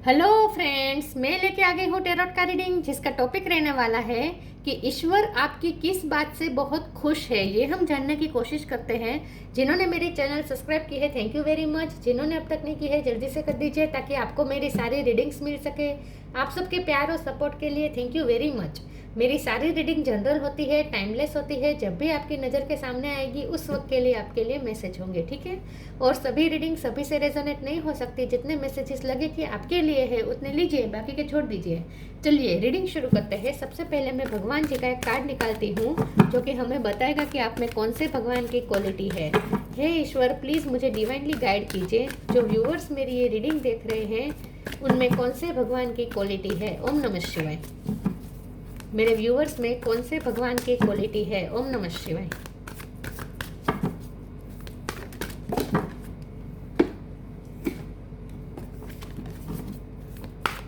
Hello friends, मैं लेके आ गई हूँ टेरोट का रीडिंग, जिसका टॉपिक रहने वाला है कि ईश्वर आपकी किस बात से बहुत खुश है। ये हम जानने की कोशिश करते हैं। जिन्होंने मेरे चैनल सब्सक्राइब की है, थैंक यू वेरी मच। जिन्होंने अब तक नहीं की है, जल्दी से कर दीजिए ताकि आपको मेरी सारी रीडिंग्स मिल सके। आप सबके प्यार और सपोर्ट के लिए थैंक यू वेरी मच। मेरी सारी रीडिंग जनरल होती है, टाइमलेस होती है। जब भी आपकी नज़र के सामने आएगी उस वक्त के लिए आपके लिए मैसेज होंगे, ठीक है। और सभी रीडिंग सभी से रेजोनेट नहीं हो सकती। जितने मैसेजेस लगे कि आपके लिए है उतने लीजिए, बाकी के छोड़ दीजिए। चलिए रीडिंग शुरू करते हैं। सबसे पहले मैं भगवान जी का एक कार्ड निकालती हूँ जो कि हमें बताएगा कि आप में कौन से भगवान की क्वालिटी है। हे ईश्वर, प्लीज़ मुझे डिवाइनली गाइड कीजिए। जो व्यूअर्स मेरी ये रीडिंग देख रहे हैं उनमें कौन से भगवान की क्वालिटी है। ओम नमः शिवाय। मेरे व्यूअर्स में कौन से भगवान की क्वालिटी है। ओम नमः शिवाय।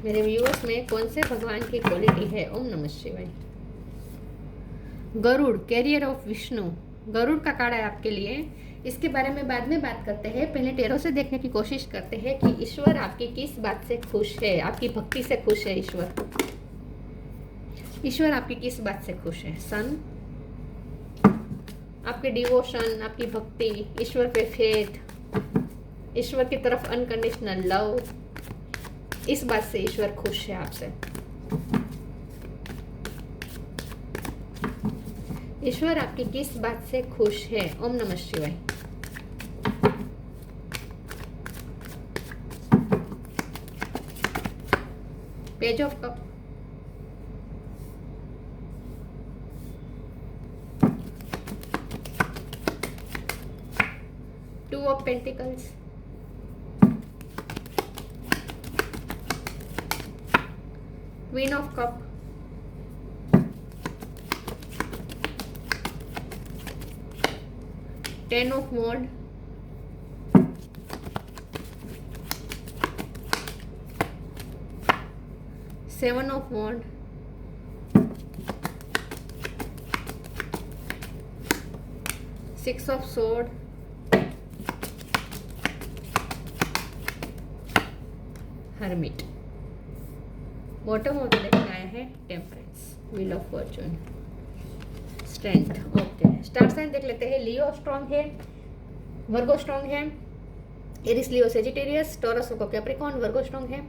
मेरे व्यूअर्स में कौन से भगवान की क्वालिटी है। ओम नमः शिवाय। Garuda, carrier of Vishnu. गरुड़ का कार्ड है आपके लिए। इसके बारे में बाद में बात करते हैं। पहले टेरो से देखने की कोशिश करते हैं कि ईश्वर आपकी किस बात से खुश है, आपकी भक्ति से खुश है। ईश्वर आपकी किस बात से खुश है। सन, आपके डिवोशन, आपकी भक्ति, ईश्वर पे फेथ, ईश्वर की तरफ अनकंडीशनल लव, इस बात से ईश्वर खुश है आपसे। ईश्वर आपकी किस बात से खुश है। ओम नमः शिवाय। Page of cup, two of pentacles, queen of cup, ten of wand, seven of wand, six of sword, hermit. Bottom of the deck आया है temperance, wheel of fortune, strength. Okay, star sign देख लेते हैं। Leo strong है, Virgo strong है, Aries Leo Sagittarius, Taurus Capricorn, Virgo strong है,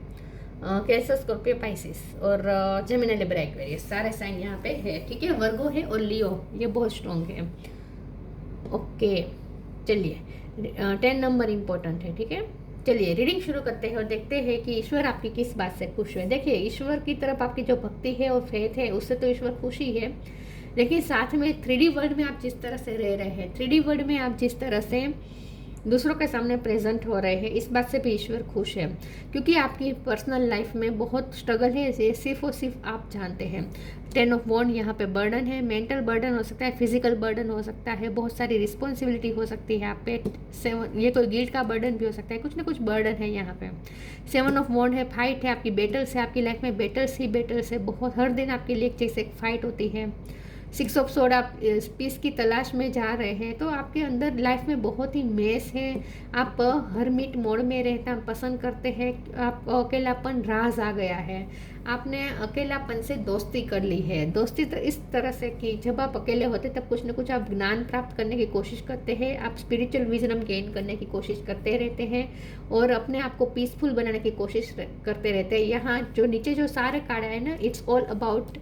Cancer Scorpio Pisces और Gemini Libra Aquarius, सारे साइन यहाँ पे है, ठीक है। वर्गो है और लियो ये बहुत स्ट्रांग है। ओके चलिए, 10 नंबर इम्पोर्टेंट है, ठीक है। चलिए रीडिंग शुरू करते हैं और देखते हैं कि ईश्वर आपकी किस बात से खुश है। देखिए, ईश्वर की तरफ आपकी जो भक्ति है और फेथ है उससे तो ईश्वर खुश ही है, लेकिन साथ में 3D वर्ल्ड में आप जिस तरह से रह रहे हैं, 3D वर्ल्ड में आप जिस तरह से दूसरों के सामने प्रेजेंट हो रहे हैं, इस बात से भी ईश्वर खुश है। क्योंकि आपकी पर्सनल लाइफ में बहुत स्ट्रगल है, ये सिर्फ और सिर्फ आप जानते हैं। 10 ऑफ वॉन्ड यहाँ पे बर्डन है, मेंटल बर्डन हो सकता है, फिजिकल बर्डन हो सकता है, बहुत सारी रिस्पॉन्सिबिलिटी हो सकती है आप पे। 7, ये कोई गिल्ट का बर्डन भी हो सकता है, कुछ ना कुछ बर्डन है यहाँ पे। 7 ऑफ वॉन्ड है, फाइट है, आपकी बैटल्स है, आपकी लाइफ में बैटल्स ही बैटल्स है, बहुत हर दिन आपके लिए एक चीज़ एक फाइट होती है। 6 ऑफ सोर्ड, आप पीस की तलाश में जा रहे हैं, तो आपके अंदर लाइफ में बहुत ही मेस है। आप हरमिट मोड में रहना पसंद करते हैं, आप अकेलापन राज आ गया है, आपने अकेलापन से दोस्ती कर ली है। दोस्ती तो इस तरह से कि जब आप अकेले होते तब कुछ न कुछ आप ज्ञान प्राप्त करने की कोशिश करते हैं, आप स्पिरिचुअल विजडम गेन करने की कोशिश करते रहते हैं और अपने आप को पीसफुल बनाने की कोशिश करते रहते हैं। यहाँ जो नीचे जो सारे कार्ड आए ना, it's all about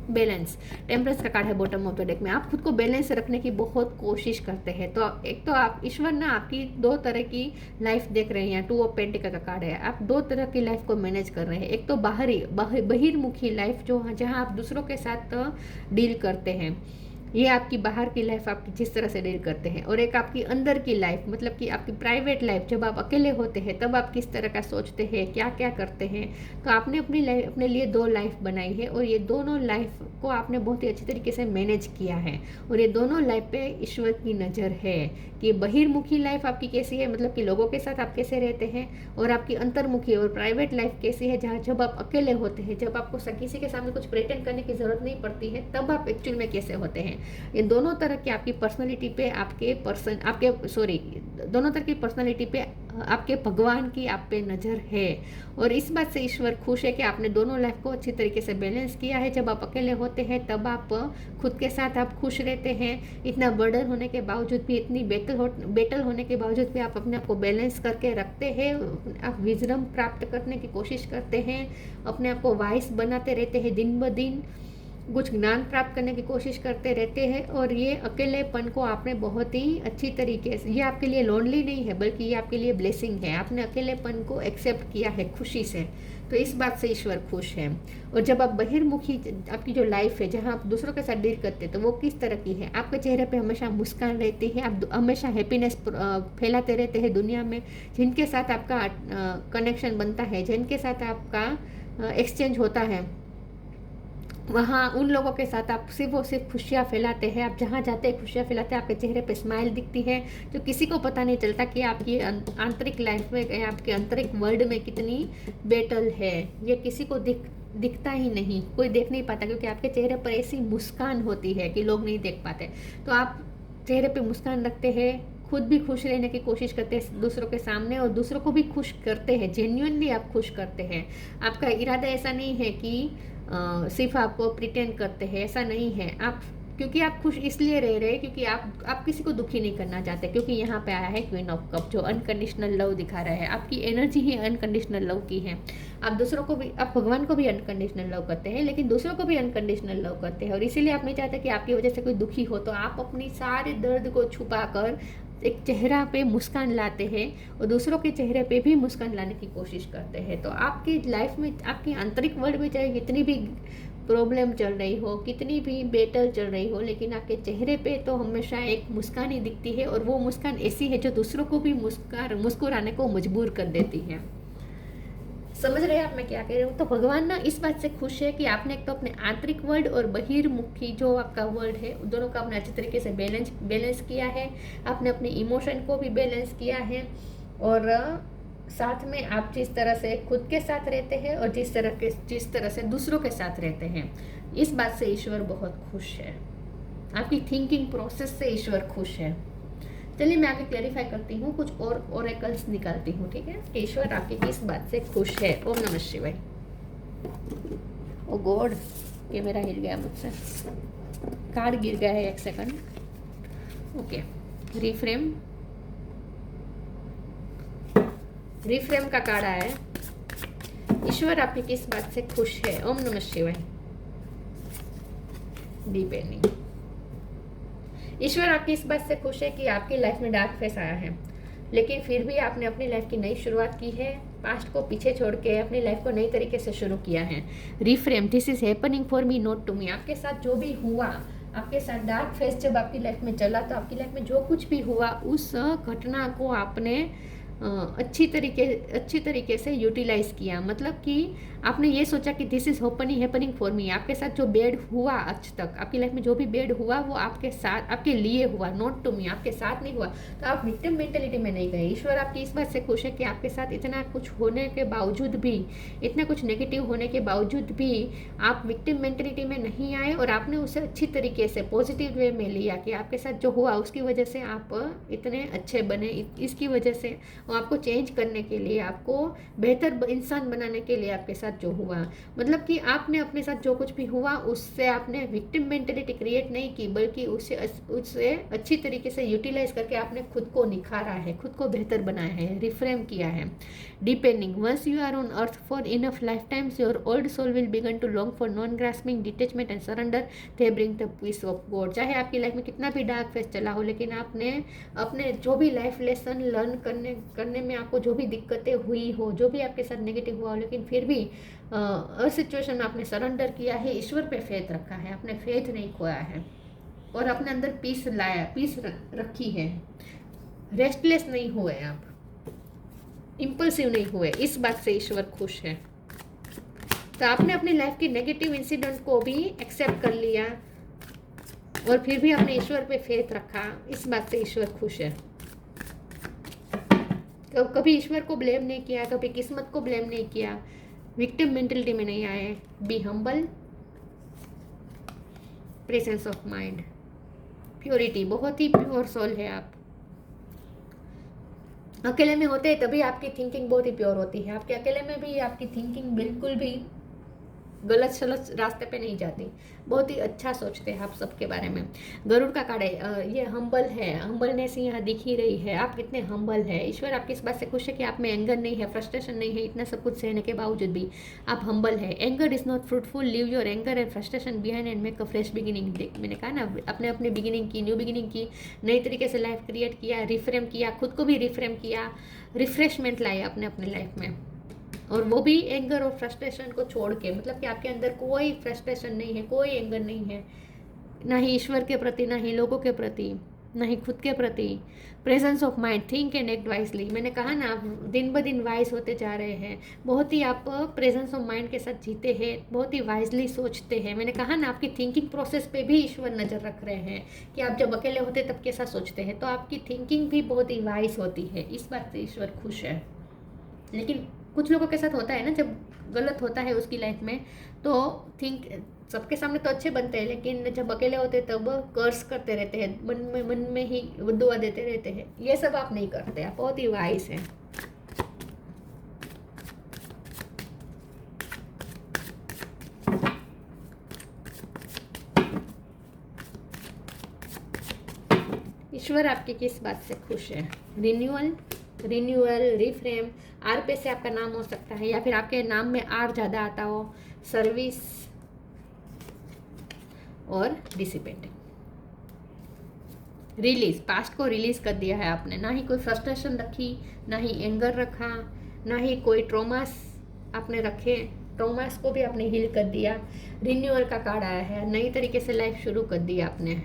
balance. Temperance का कार्ड है बॉटम ऑफ द डेक में। आप खुद को बैलेंस रखने की बहुत कोशिश करते हैं। तो एक तो आप ईश्वर ना आपकी दो तरह की लाइफ देख रहे हैं। 2 ऑफ पेंटिकल का कार्ड है, आप दो तरह की लाइफ को मैनेज कर रहे हैं। एक तो बहिर्मुखी लाइफ, जो जहाँ आप दूसरों के साथ डील करते हैं, ये आपकी बाहर की लाइफ आपकी जिस तरह से डील करते हैं, और एक आपकी अंदर की लाइफ, मतलब कि आपकी प्राइवेट लाइफ, जब आप अकेले होते हैं तब आप किस तरह का सोचते हैं, क्या क्या करते हैं। तो आपने अपनी लाइफ, अपने लिए 2 लाइफ बनाई है और ये दोनों लाइफ को आपने बहुत ही अच्छी तरीके से मैनेज किया है। और ये दोनों लाइफ पे ईश्वर की नज़र है कि बहिर्मुखी लाइफ आपकी कैसी है, मतलब कि लोगों के साथ आप कैसे रहते हैं, और आपकी अंतर्मुखी और प्राइवेट लाइफ कैसी है, जहाँ जब आप अकेले होते हैं, जब आपको किसी के सामने कुछ प्रेटेंड करने की ज़रूरत नहीं पड़ती है, तब आप एक्चुअल में कैसे होते हैं। ये दोनों तरह की आपकी पर्सनैलिटी पे दोनों तरह की पर्सनैलिटी पे आपके भगवान की आप पे नज़र है और इस बात से ईश्वर खुश है कि आपने दोनों लाइफ को अच्छी तरीके से बैलेंस किया है। जब आप अकेले होते हैं तब आप खुद के साथ आप खुश रहते हैं। इतना बर्डन होने के बावजूद भी, इतनी बैटल होने के बावजूद भी आप अपने आप को बैलेंस करके रखते हैं। आप विजडम प्राप्त करने की कोशिश करते हैं, अपने आप को वाइस बनाते रहते हैं, दिन ब दिन कुछ ज्ञान प्राप्त करने की कोशिश करते रहते हैं। और ये अकेलेपन को आपने बहुत ही अच्छी तरीके से, ये आपके लिए लोनली नहीं है बल्कि ये आपके लिए ब्लेसिंग है। आपने अकेलेपन को एक्सेप्ट किया है खुशी से, तो इस बात से ईश्वर खुश है। और जब आप बहिर्मुखी, आपकी जो लाइफ है जहाँ आप दूसरों के साथ डील करते हैं, तो वो किस तरह की है? आपके चेहरे पे हमेशा मुस्कान रहती है, आप हमेशा हैप्पीनेस फैलाते रहते हैं दुनिया में। जिनके साथ आपका कनेक्शन बनता है, जिनके साथ आपका एक्सचेंज होता है, वहाँ उन लोगों के साथ आप सिर्फ और सिर्फ खुशियाँ फैलाते हैं। आप जहाँ जाते हैं खुशियाँ फैलाते हैं, आपके चेहरे पे स्माइल दिखती है, जो किसी को पता नहीं चलता कि आपकी आंतरिक लाइफ में, आपके आंतरिक वर्ल्ड में कितनी बैटल है। ये किसी को दिखता ही नहीं, कोई देख नहीं पाता, क्योंकि आपके चेहरे पर ऐसी मुस्कान होती है कि लोग नहीं देख पाते। तो आप चेहरे पे मुस्कान रखते हैं, खुद भी खुश रहने की कोशिश करते हैं दूसरों के सामने, और दूसरों को भी खुश करते हैं। जेन्युइनली आप खुश करते हैं। आपका इरादा ऐसा नहीं है कि सिर्फ आप प्रिटेंड करते हैं, ऐसा नहीं है। आप, क्योंकि आप खुश इसलिए रह रहे हैं क्योंकि आप किसी को दुखी नहीं करना चाहते। क्योंकि यहाँ पे आया है क्वीन ऑफ कप, जो अनकंडीशनल लव दिखा रहा है। आपकी एनर्जी ही अनकंडीशनल लव की है। आप दूसरों को भी, आप भगवान को भी अनकंडीशनल लव करते हैं, लेकिन दूसरों को भी अनकंडीशनल लव करते हैं। और इसीलिए आप नहीं चाहते कि आपकी वजह से कोई दुखी हो, तो आप अपनी सारे दर्द को छुपा कर एक चेहरा पे मुस्कान लाते हैं और दूसरों के चेहरे पे भी मुस्कान लाने की कोशिश करते हैं। तो आपकी लाइफ में, आपकी आंतरिक वर्ल्ड में चाहे कितनी भी प्रॉब्लम चल रही हो, कितनी भी बैटल चल रही हो, लेकिन आपके चेहरे पे तो हमेशा एक मुस्कान ही दिखती है। और वो मुस्कान ऐसी है जो दूसरों को भी मुस्कुराने को मजबूर कर देती है। समझ रहे हैं आप मैं क्या कह रही हूँ? तो भगवान ना इस बात से खुश है कि आपने एक तो अपने आंतरिक वर्ल्ड और बहिर्मुखी जो आपका वर्ल्ड है, दोनों का आपने अच्छी तरीके से बैलेंस किया है। आपने अपने इमोशन को भी बैलेंस किया है, और साथ में आप जिस तरह से खुद के साथ रहते हैं और जिस तरह से दूसरों के साथ रहते हैं, इस बात से ईश्वर बहुत खुश है। आपकी थिंकिंग प्रोसेस से ईश्वर खुश है। चलिए मैं आगे क्लैरिफाई करती हूँ, कुछ और ओरेकल्स निकालती हूँ, ठीक है? ईश्वर आपकी किस बात से खुश है। ओम नमः शिवाय। ओ गॉड, ये मेरा हिल गया मुझसे, कार्ड गिर गया है, एक सेकंड। ओके, रिफ्रेम का कार्ड आया है। ईश्वर आपकी किस बात से खुश है। ओम नमः शिवाय। Deep ending. ईश्वर आपकी इस बात से खुश है कि आपकी लाइफ में डार्क फेस आया है, लेकिन फिर भी आपने अपनी लाइफ की नई शुरुआत की है। पास्ट को पीछे छोड़ के अपनी लाइफ को नई तरीके से शुरू किया है। Reframe, this is happening for me not to me. आपके साथ जो भी हुआ, आपके साथ डार्क फेस जब आपकी लाइफ में चला, तो आपकी लाइफ में जो कुछ भी हुआ, उस घटना को आपने अच्छी तरीके से यूटिलाइज किया। मतलब कि आपने ये सोचा कि दिस इज हैपनिंग फॉर मी। आपके साथ जो बैड हुआ आज तक, आपकी लाइफ में जो भी बैड हुआ, वो आपके साथ, आपके लिए हुआ, नॉट टू मी, आपके साथ नहीं हुआ। तो आप विक्टिम मेंटेलिटी में नहीं गए। ईश्वर आपकी इस बात से खुश है कि आपके साथ इतना कुछ होने के बावजूद भी, इतना कुछ नेगेटिव होने के बावजूद भी आप विक्टिम मेंटेलिटी में नहीं आए, और आपने उसे अच्छी तरीके से पॉजिटिव वे में लिया कि आपके साथ जो हुआ उसकी वजह से आप इतने अच्छे बने। इसकी वजह से आपको चेंज करने के लिए, आपको बेहतर इंसान बनाने के लिए आपके साथ जो हुआ, मतलब कि आपने अपने साथ जो कुछ भी हुआ उससे आपने विक्टिम मेंटेलिटी क्रिएट नहीं की, बल्कि उससे अच्छी तरीके से यूटिलाइज करके आपने खुद को निखारा है, खुद को बेहतर बनाया है, रिफ्रेम किया है। Depending, once you are on earth for enough life times, your old soul will begin to long for non grasping, detachment and surrender, they bring the peace of God. चाहे आपकी लाइफ में कितना भी dark face चला हो, लेकिन आपने अपने जो भी लाइफ लेसन लर्न करने में आपको जो भी दिक्कतें हुई हो, जो भी आपके साथ नेगेटिव हुआ हो, लेकिन फिर भी हर सिचुएशन में आपने सरेंडर किया है, ईश्वर पे फेथ रखा है, आपने फेथ नहीं खोया है, और अपने अंदर पीस लाया, पीस रखी है। रेस्टलेस नहीं हुए आप, इम्पल्सिव नहीं हुए। इस बात से ईश्वर खुश है। तो आपने अपनी लाइफ की नेगेटिव इंसिडेंट को भी एक्सेप्ट कर लिया, और फिर भी आपने ईश्वर पे फेथ रखा। इस बात से ईश्वर खुश है। कभी ईश्वर को ब्लेम नहीं किया, कभी किस्मत को ब्लेम नहीं किया, विक्टिम मेंटलिटी में नहीं आए। Be humble, presence of mind, purity, बहुत ही प्योर सोल है आप। अकेले में होते हैं तभी आपकी थिंकिंग बहुत ही प्योर होती है। आपके अकेले में भी आपकी थिंकिंग बिल्कुल भी गलत सलत रास्ते पे नहीं जाती, बहुत ही अच्छा सोचते हैं आप सबके बारे में। गरुड़ का कार्ड है, ये हम्बल है, हम्बलनेस यहाँ दिख ही रही है। आप कितने हम्बल है, ईश्वर आपकी इस बात से खुश है कि आप में एंगर नहीं है, फ्रस्ट्रेशन नहीं है, इतना सब कुछ सहने के बावजूद भी आप हम्बल है। Anger is not fruitful, leave your anger and frustration behind and make a fresh beginning. मैंने कहा ना, अपने अपने बिगिनिंग की, न्यू बिगिनिंग की, नई तरीके से लाइफ क्रिएट किया, रिफ्रेम किया, खुद को भी रिफ्रेम किया, रिफ्रेशमेंट लाया अपने अपने लाइफ में। और वो भी एंगर और फ्रस्ट्रेशन को छोड़ के, मतलब कि आपके अंदर कोई फ्रस्ट्रेशन नहीं है, कोई एंगर नहीं है, ना ही ईश्वर के प्रति, ना ही लोगों के प्रति, ना ही खुद के प्रति। Presence of mind, think and act wisely. मैंने कहा ना, आप दिन ब दिन वाइज होते जा रहे हैं, बहुत ही आप प्रेजेंस ऑफ माइंड के साथ जीते हैं, बहुत ही वाइजली सोचते हैं। मैंने कहा ना, आपकी थिंकिंग प्रोसेस पे भी ईश्वर नज़र रख रहे हैं कि आप जब अकेले होते तब कैसा सोचते हैं, तो आपकी थिंकिंग भी बहुत ही वाइज होती है। इस बात से ईश्वर खुश है। लेकिन कुछ लोगों के साथ होता है ना, जब गलत होता है उसकी लाइफ में, तो थिंक सबके सामने तो अच्छे बनते हैं, लेकिन जब अकेले होते हैं तब कर्स करते रहते हैं, मन में ही दुआ देते रहते हैं। ये सब आप नहीं करते, आप बहुत ही वाइज हैं। ईश्वर आपकी किस बात से खुश है? Renewal, reframe. आर पे से आपका नाम हो सकता है, या फिर आपके नाम में आर ज़्यादा आता हो। सर्विस और डिसिपेटिंग। रिलीज, पास्ट को रिलीज कर दिया है आपने, ना ही कोई फ्रस्ट्रेशन रखी, ना ही एंगर रखा, ना ही कोई ट्रॉमास आपने रखे, ट्रॉमास को भी आपने हील कर दिया। रिन्यूअल का कार्ड आया है, नई तरीके से लाइफ शुरू कर दी आपने,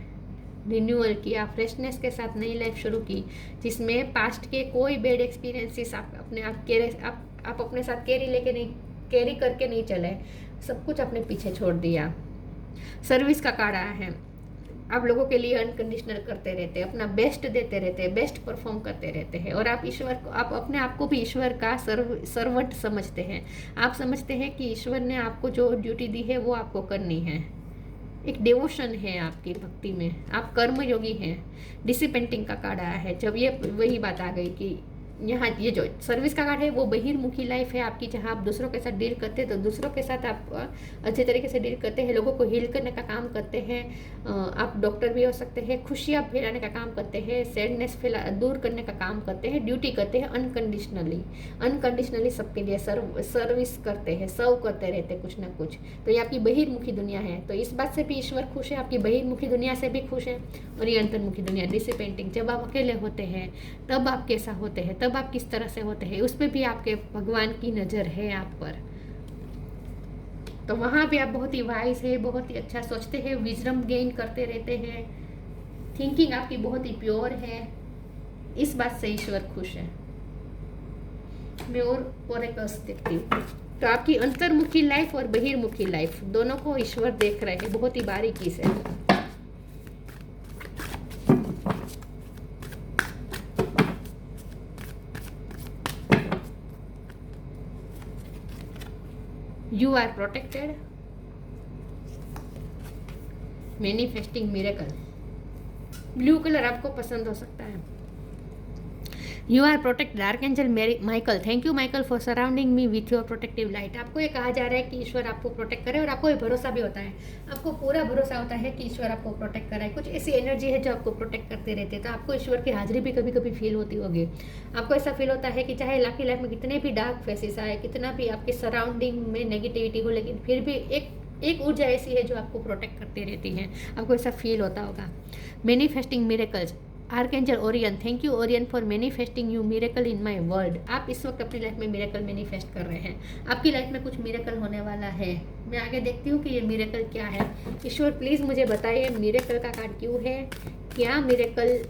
रिन्यूअल किया, फ्रेशनेस के साथ नई लाइफ शुरू की, जिसमें पास्ट के कोई बैड एक्सपीरियंसेस आप अपने साथ कैरी करके नहीं चले, सब कुछ अपने पीछे छोड़ दिया। सर्विस का कार्ड आया है, आप लोगों के लिए अनकंडीशनल करते रहते हैं, अपना बेस्ट देते रहते हैं, बेस्ट परफॉर्म करते रहते हैं, और आप ईश्वर को, आप अपने आप को भी ईश्वर का सर्वंट समझते हैं। आप समझते हैं कि ईश्वर ने आपको जो ड्यूटी दी है वो आपको करनी है। एक डिवोशन है आपकी भक्ति में, आप कर्मयोगी हैं। डिसिपेंटिंग का कार्ड आया है, जब ये वही बात आ गई कि यहाँ ये जो सर्विस का कार्ड है वो बहिर्मुखी लाइफ है आपकी, जहाँ आप दूसरों के साथ डील करते हैं, तो दूसरों के साथ आप अच्छे तरीके से डील करते हैं, लोगों को हील करने का काम करते हैं। आप डॉक्टर भी हो सकते हैं, खुशियाँ फैलाने का काम करते हैं, सैडनेस दूर करने का काम करते हैं, ड्यूटी करते हैं अनकंडीशनली सबके लिए सर्विस करते हैं, सर्व करते रहते हैं कुछ ना कुछ। तो ये आपकी बहिर्मुखी दुनिया है, तो इस बात से भी ईश्वर खुश है, आपकी बहिर्मुखी दुनिया से भी खुश है। और ये अंतर्मुखी दुनिया, डिसिपेंटिंग, जब आप अकेले होते हैं तब आप कैसा होते हैं, तब आप किस तरह से होते हैं, उस पर भी आपके भगवान की नज़र है आप पर। तो वहाँ भी आप बहुत ही वाइज है, बहुत ही अच्छा सोचते हैं, विजडम गेन करते रहते हैं, थिंकिंग आपकी बहुत ही प्योर है। इस बात से ईश्वर खुश है। मैं और एक देखती हूँ, तो आपकी अंतर्मुखी लाइफ और बहिर्मुखी लाइफ दोनों को ईश्वर देख रहे हैं बहुत ही बारीकी से। You are protected, manifesting miracle. Blue colour आपको पसंद हो सकता है। You are protected, archangel Michael, thank you Michael for surrounding me with your protective light. आपको ये कहा जा रहा है कि ईश्वर आपको प्रोटेक्ट करे, और आपको ये भरोसा भी होता है, आपको पूरा भरोसा होता है कि ईश्वर आपको प्रोटेक्ट कराए। कुछ ऐसी एनर्जी है जो आपको प्रोटेक्ट करते रहते हैं, तो आपको ईश्वर की हाजिरी भी कभी कभी फील होती होगी। आपको ऐसा फील होता है कि चाहे आपकी लाइफ में कितने भी डार्क फेसेस आए, कितना भी आपके सराउंडिंग में नेगेटिविटी हो, लेकिन फिर भी एक ऊर्जा ऐसी है जो आपको प्रोटेक्ट करती रहती है, आपको ऐसा फील होता होगा। Manifesting miracles, archangel Orion, thank you Orion for manifesting you miracle in my world. आप इस वक्त अपनी लाइफ में मिरेकल मैनिफेस्ट कर रहे हैं, आपकी लाइफ में कुछ मिरेकल होने वाला है। मैं आगे देखती हूँ कि ये मिरेकल क्या है। ईश्वर प्लीज़ मुझे बताइए मिरेकल का कार्ड क्यों है, क्या मिरेकल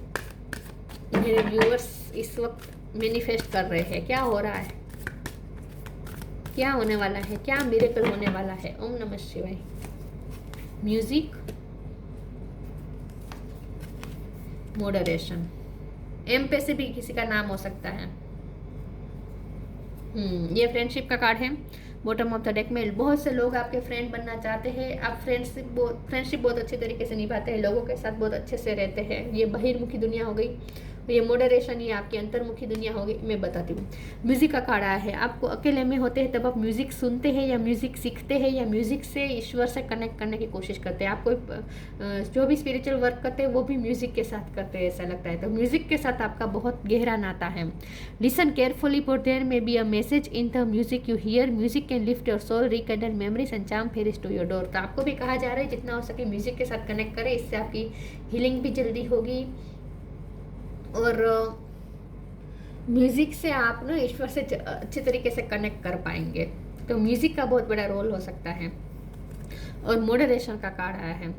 मेरे व्यूअर्स इस वक्त मैनिफेस्ट कर रहे हैं, क्या हो रहा है, क्या होने वाला है, क्या मिरेकल होने वाला है। ओम नमः शिवाय। म्यूजिक, मॉडरेशन, एम पे से भी किसी का नाम हो सकता है। ये फ्रेंडशिप का कार्ड है बॉटम ऑफ द डेक में। बहुत से लोग आपके फ्रेंड बनना चाहते हैं, आप फ्रेंडशिप बहुत अच्छे तरीके से निभाते हैं, लोगों के साथ बहुत अच्छे से रहते हैं। ये बहिर्मुखी दुनिया हो गई। तो ये मॉडरेशन, ये आपकी अंतर्मुखी दुनिया होगी, मैं बताती हूँ। म्यूजिक का कार्ड आया है, आपको अकेले में होते हैं तब आप म्यूजिक सुनते हैं या म्यूजिक सीखते हैं या म्यूजिक से ईश्वर से कनेक्ट करने की कोशिश करते हैं। आप कोई जो भी स्पिरिचुअल वर्क करते हैं वो भी म्यूजिक के साथ करते हैं ऐसा लगता है। तो म्यूजिक के साथ आपका बहुत गहरा नाता है। Listen carefully for there may be a message in the music you hear, music can lift your soul, reconnect memories and charm fairies to your door. तो आपको भी कहा जा रहा है जितना हो सके म्यूजिक के साथ कनेक्ट करें, इससे आपकी हीलिंग भी जल्दी होगी और म्यूजिक से आप ना ईश्वर से अच्छे तरीके से कनेक्ट कर पाएंगे। तो म्यूजिक का बहुत बड़ा रोल हो सकता है। और मॉडरेशन का कार्ड आया है।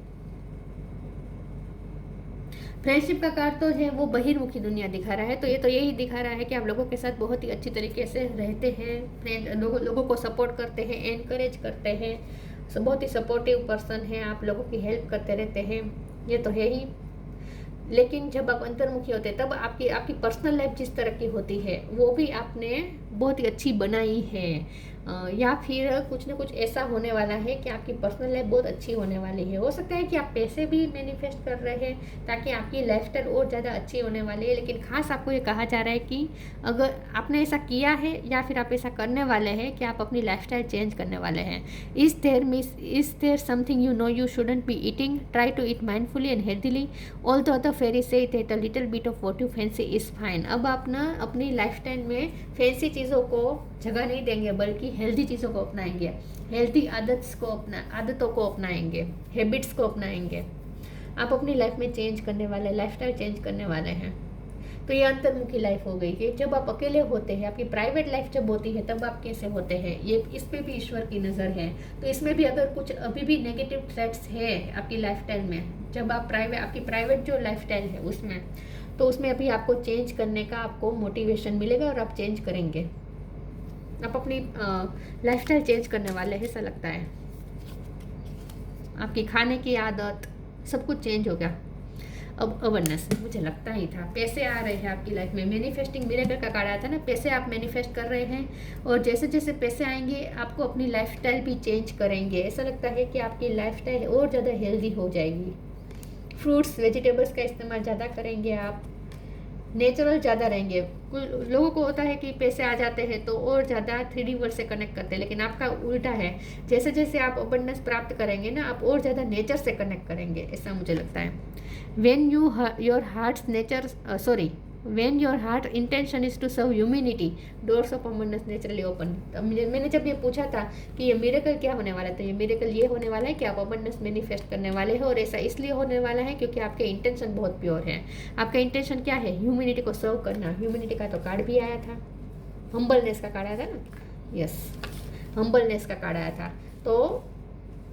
फ्रेंडशिप का कार्ड तो है वो बहिर्मुखी दुनिया दिखा रहा है, तो ये तो यही दिखा रहा है कि आप लोगों के साथ बहुत ही अच्छी तरीके से रहते हैं, फ्रेंड लोगों को सपोर्ट करते हैं, एनकरेज करते हैं, बहुत ही सपोर्टिव पर्सन है, आप लोगों की हेल्प करते रहते हैं, ये तो है ही। लेकिन जब आप अंतर्मुखी होते हैं तब आपकी पर्सनल लाइफ जिस तरह की होती है वो भी आपने बहुत ही अच्छी बनाई है, या फिर कुछ ना कुछ ऐसा होने वाला है कि आपकी पर्सनल लाइफ बहुत अच्छी होने वाली है। हो सकता है कि आप पैसे भी मैनिफेस्ट कर रहे हैं ताकि आपकी लाइफस्टाइल और ज़्यादा अच्छी होने वाली है, लेकिन खास आपको ये कहा जा रहा है कि अगर आपने ऐसा किया है या फिर आप ऐसा करने वाले हैं कि आप अपनी लाइफस्टाइल चेंज करने वाले हैं। Is there something you know you shouldn't be eating, try to eat mindfully and healthily, although the fairy say that a little bit of what you fancy is fine. अब आप ना अपनी lifestyle में fancy चीज़ों को जगह नहीं देंगे बल्कि हेल्दी चीज़ों को अपनाएंगे, हेल्दी आदतों को अपनाएंगे, हैबिट्स को अपनाएंगे। आप अपनी लाइफ में चेंज करने वाले, लाइफस्टाइल चेंज करने वाले हैं। तो ये अंतर्मुखी लाइफ हो गई कि जब आप अकेले होते हैं, आपकी प्राइवेट लाइफ जब होती है तब आप कैसे होते हैं, ये इस पे भी ईश्वर की नज़र है। तो इसमें भी अगर कुछ अभी भी नेगेटिव थ्रेट्स है आपकी लाइफस्टाइल में, जब आप आपकी प्राइवेट जो लाइफस्टाइल है उसमें, तो उसमें अभी आपको चेंज करने का आपको मोटिवेशन मिलेगा और आप चेंज करेंगे। आप अपनी लाइफस्टाइल चेंज करने वाले हैं ऐसा लगता है। आपकी खाने की आदत सब कुछ चेंज हो गया। अब अवेयरनेस, मुझे लगता ही था पैसे आ रहे हैं आपकी लाइफ में। मैनिफेस्टिंग मिरेकल का कार्ड आया था ना, पैसे आप मैनिफेस्ट कर रहे हैं और जैसे जैसे पैसे आएंगे आपको अपनी लाइफस्टाइल भी चेंज करेंगे। ऐसा लगता है कि आपकी लाइफस्टाइल और ज़्यादा हेल्दी हो जाएगी। फ्रूट्स वेजिटेबल्स का इस्तेमाल ज़्यादा करेंगे आप, नेचुरल ज़्यादा रहेंगे। लोगों को होता है कि पैसे आ जाते हैं तो और ज़्यादा 3D वर्ल्ड से कनेक्ट करते हैं, लेकिन आपका उल्टा है। जैसे जैसे आप अबंडेंस प्राप्त करेंगे ना, आप और ज़्यादा नेचर से कनेक्ट करेंगे, ऐसा मुझे लगता है। when your heart intention is to serve humanity, doors of abundance naturally open। मैंने जब ये पूछा था कि ये मिरेकल क्या होने वाला है, तो ये मिरेकल ये होने वाला है कि आप अबंडेंस मैनिफेस्ट करने वाले हैं। और ऐसा इसलिए होने वाला है क्योंकि आपके इंटेंशन बहुत प्योर है। आपका इंटेंशन क्या है? ह्यूमैनिटी को सर्व करना। ह्यूमैनिटी का तो कार्ड भी आया था, हम्बलनेस का कार्ड आया था ना, यस, हम्बलनेस का कार्ड आया था। तो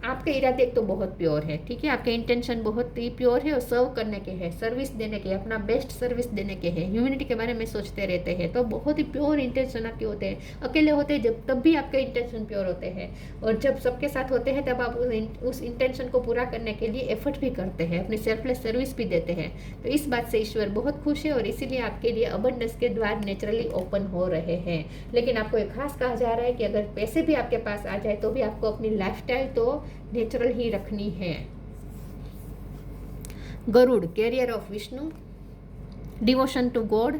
आपके इरादे एक तो बहुत प्योर है, ठीक है, आपके इंटेंशन बहुत ही प्योर है और सर्व करने के हैं, सर्विस देने के, अपना बेस्ट सर्विस देने के हैं, ह्यूमैनिटी के बारे में सोचते रहते हैं। तो बहुत ही प्योर इंटेंशन आपके होते हैं। अकेले होते हैं जब, तब भी आपके इंटेंशन प्योर होते हैं, और जब सबके साथ होते हैं तब आप उस इंटेंशन को पूरा करने के लिए एफर्ट भी करते हैं, अपनी सेल्फलेस सर्विस भी देते हैं। तो इस बात से ईश्वर बहुत खुश है और इसीलिए आपके लिए अबंडेंस के द्वार नेचुरली ओपन हो रहे हैं। लेकिन आपको एक खास कहा जा रहा है कि अगर पैसे भी आपके पास आ जाए तो भी आपको अपनी लाइफस्टाइल तो नेचुरल ही रखनी है। Garuda, carrier of Vishnu, devotion to God,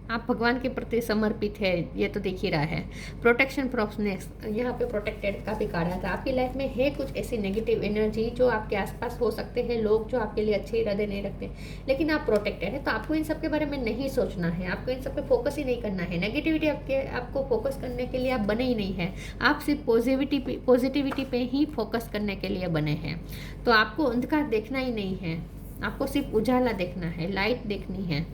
आप भगवान के प्रति समर्पित है, ये तो दिख ही रहा है। प्रोटेक्शन फ्रॉम स्नेक्स, यहाँ पे प्रोटेक्टेड का भी कार्ड था। आपकी लाइफ में है कुछ ऐसी नेगेटिव एनर्जी जो आपके आसपास हो सकते हैं, लोग जो आपके लिए अच्छे इरादे नहीं रखते, लेकिन आप प्रोटेक्टेड है। तो आपको इन सब के बारे में नहीं सोचना है, आपको इन सब पे फोकस ही नहीं करना है। नेगेटिविटी आपको फोकस करने के लिए आप बने ही नहीं है, आप सिर्फ पॉजिटिविटी पे ही फोकस करने के लिए बने हैं। तो आपको अंधकार देखना ही नहीं है, आपको सिर्फ उजाला देखना है, लाइट देखनी है।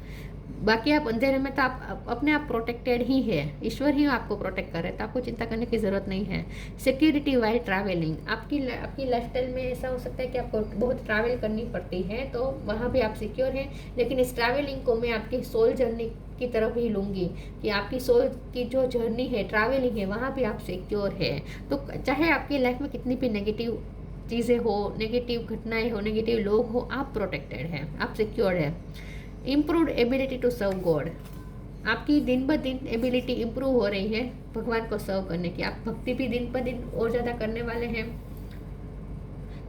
बाकी आप अंधेरे में तो आप अपने आप प्रोटेक्टेड ही है, ईश्वर ही आपको प्रोटेक्ट कर रहे हैं, तो आपको चिंता करने की ज़रूरत नहीं है। सिक्योरिटी वाइल ट्रैवलिंग, आपकी लाइफस्टाइल में ऐसा हो सकता है कि आपको बहुत ट्रैवल करनी पड़ती है, तो वहाँ भी आप सिक्योर हैं। लेकिन इस ट्रैवलिंग को मैं आपकी सोल जर्नी की तरफ ही लूँगी कि आपकी सोल की जो जर्नी है, ट्रैवलिंग है, वहाँ भी आप सिक्योर है। तो चाहे आपकी लाइफ में कितनी भी नेगेटिव चीज़ें हो, नेगेटिव घटनाएँ हो, नेगेटिव लोग हो, आप प्रोटेक्टेड हैं, आप सिक्योर है। Improved ability to serve God, आपकी दिन ब दिन एबिलिटी इम्प्रूव हो रही है भगवान को सर्व करने की। आप भक्ति भी दिन ब दिन और ज़्यादा करने वाले हैं।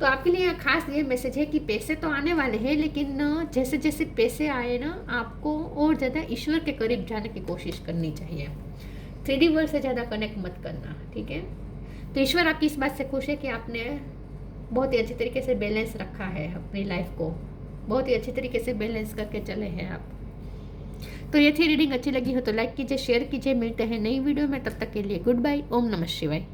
तो आपके लिए खास ये मैसेज है कि पैसे तो आने वाले हैं, लेकिन जैसे जैसे पैसे आए ना, आपको और ज़्यादा ईश्वर के करीब जाने की कोशिश करनी चाहिए। 3D वर्ल्ड से ज़्यादा कनेक्ट मत करना, ठीक है। तो ईश्वर आपकी इस बात से खुश है कि आपने बहुत ही अच्छी तरीके से बैलेंस रखा है अपनी लाइफ को, बहुत ही अच्छी तरीके से बैलेंस करके चले हैं आप। तो ये थी रीडिंग, अच्छी लगी हो तो लाइक कीजिए, शेयर कीजिए। मिलते हैं नई वीडियो में, तब तक के लिए गुड बाय। ओम नमः शिवाय।